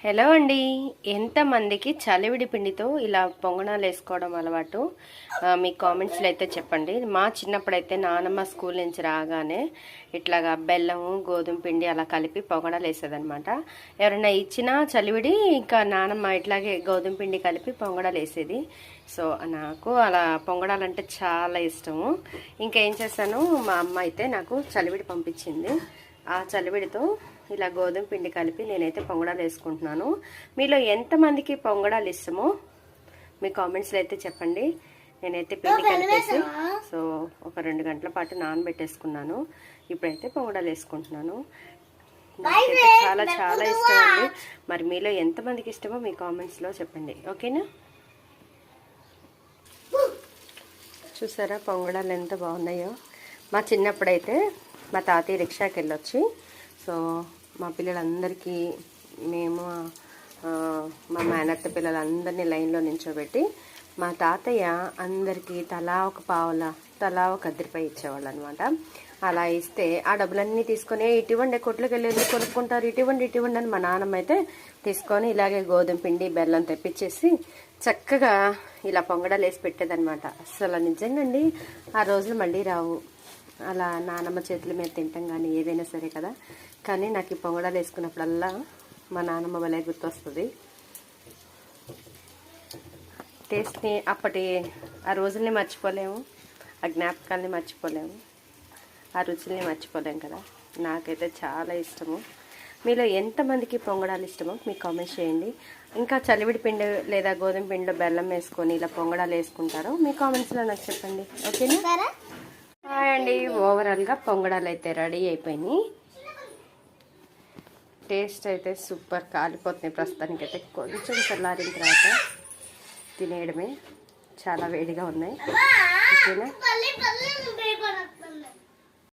Hello అండి. ఎంతమందికి చలివిడి పిండితో ఇలా పొంగనాలు వేసుకోవడం అలవాటు? మీ కామెంట్స్లో అయితే చెప్పండి. మా చిన్నప్పుడైతే నానమ్మ స్కూల్ నుంచి రాగానే ఇట్లాగా బెల్లము గోధుమ పిండి అలా కలిపి పొంగనాలు వేసేదనమాట. ఎవరైనా ఇచ్చినా చలివిడి ఇంకా నానమ్మ ఇట్లాగే గోధుమ పిండి కలిపి పొంగడాలు వేసేది. సో నాకు అలా పొంగడాలంటే చాలా ఇష్టము. ఇంకా ఏం చేశాను, మా అమ్మ అయితే నాకు చలివిడి పంపించింది. ఆ చలివిడితో ఇలా గోధుమ పిండి కలిపి నేనైతే పొంగడాలు వేసుకుంటున్నాను. మీలో ఎంతమందికి పొంగడాలు ఇష్టమో మీ కామెంట్స్లో అయితే చెప్పండి. నేనైతే పిండి కలిపేసి సో ఒక 2 గంటల పాటు నానబెట్టేసుకున్నాను. ఇప్పుడైతే పొంగడాలు వేసుకుంటున్నాను. నాకైతే చాలా చాలా ఇష్టం అండి. మరి మీలో ఎంతమందికి ఇష్టమో మీ కామెంట్స్లో చెప్పండి, ఓకేనా? చూసారా పొంగడాలు ఎంత బాగున్నాయో. మా చిన్నప్పుడైతే మా తాతయ్య రిక్షాకి వెళ్ళొచ్చి సో మా పిల్లలందరికీ మేము మా మేనత్త పిల్లలందరినీ లైన్లో నించోబెట్టి మా తాతయ్య అందరికీ తలా ఒక పావుల తలా ఒక 10 రూపాయలు ఇచ్చేవాళ్ళు అనమాట. అలా ఇస్తే ఆ డబ్బులన్నీ తీసుకొని ఇటువంటి కొట్లోకి వెళ్ళి కొనుక్కుంటారు, ఇటువంటి అని మా నాన్నమ్మ అయితే తీసుకొని ఇలాగే గోధుమ పిండి బెల్లం తెప్పించేసి చక్కగా ఇలా పొంగడాలు వేసి పెట్టేదనమాట. అసలు నిజంగా అండి ఆ రోజులు మళ్ళీ రావు. అలా నానమ్మ చేతుల మీద తింటాం కానీ ఏదైనా సరే కదా. కానీ నాకు ఈ పొంగడాలు వేసుకున్నప్పుడల్లా మా నానమ్మ భలే గుర్తొస్తుంది. టేస్ట్ని అప్పటి ఆ రోజుల్ని మర్చిపోలేము, ఆ జ్ఞాపకాలని మర్చిపోలేము, ఆ రుచుల్ని మర్చిపోలేము కదా. నాకైతే చాలా ఇష్టము. మీలో ఎంతమందికి పొంగడాలు ఇష్టమో మీకు కామెంట్స్ చేయండి. ఇంకా చలివిడి పిండి లేదా గోధుమ పిండిలో బెల్లం వేసుకొని ఇలా పొంగడాలు వేసుకుంటారో మీ కామెంట్స్లో నాకు చెప్పండి, ఓకేనా? హాయ్ అండి. ఓవరాల్గా పొంగడాలు అయితే రెడీ అయిపోయినాయి. టేస్ట్ అయితే సూపర్ కాలిపోతున్నాయి. ప్రస్తుతానికి అయితే కొంచెం చల్లారిన తర్వాత తినేయడమే. చాలా వేడిగా ఉన్నాయి, ఓకేనా?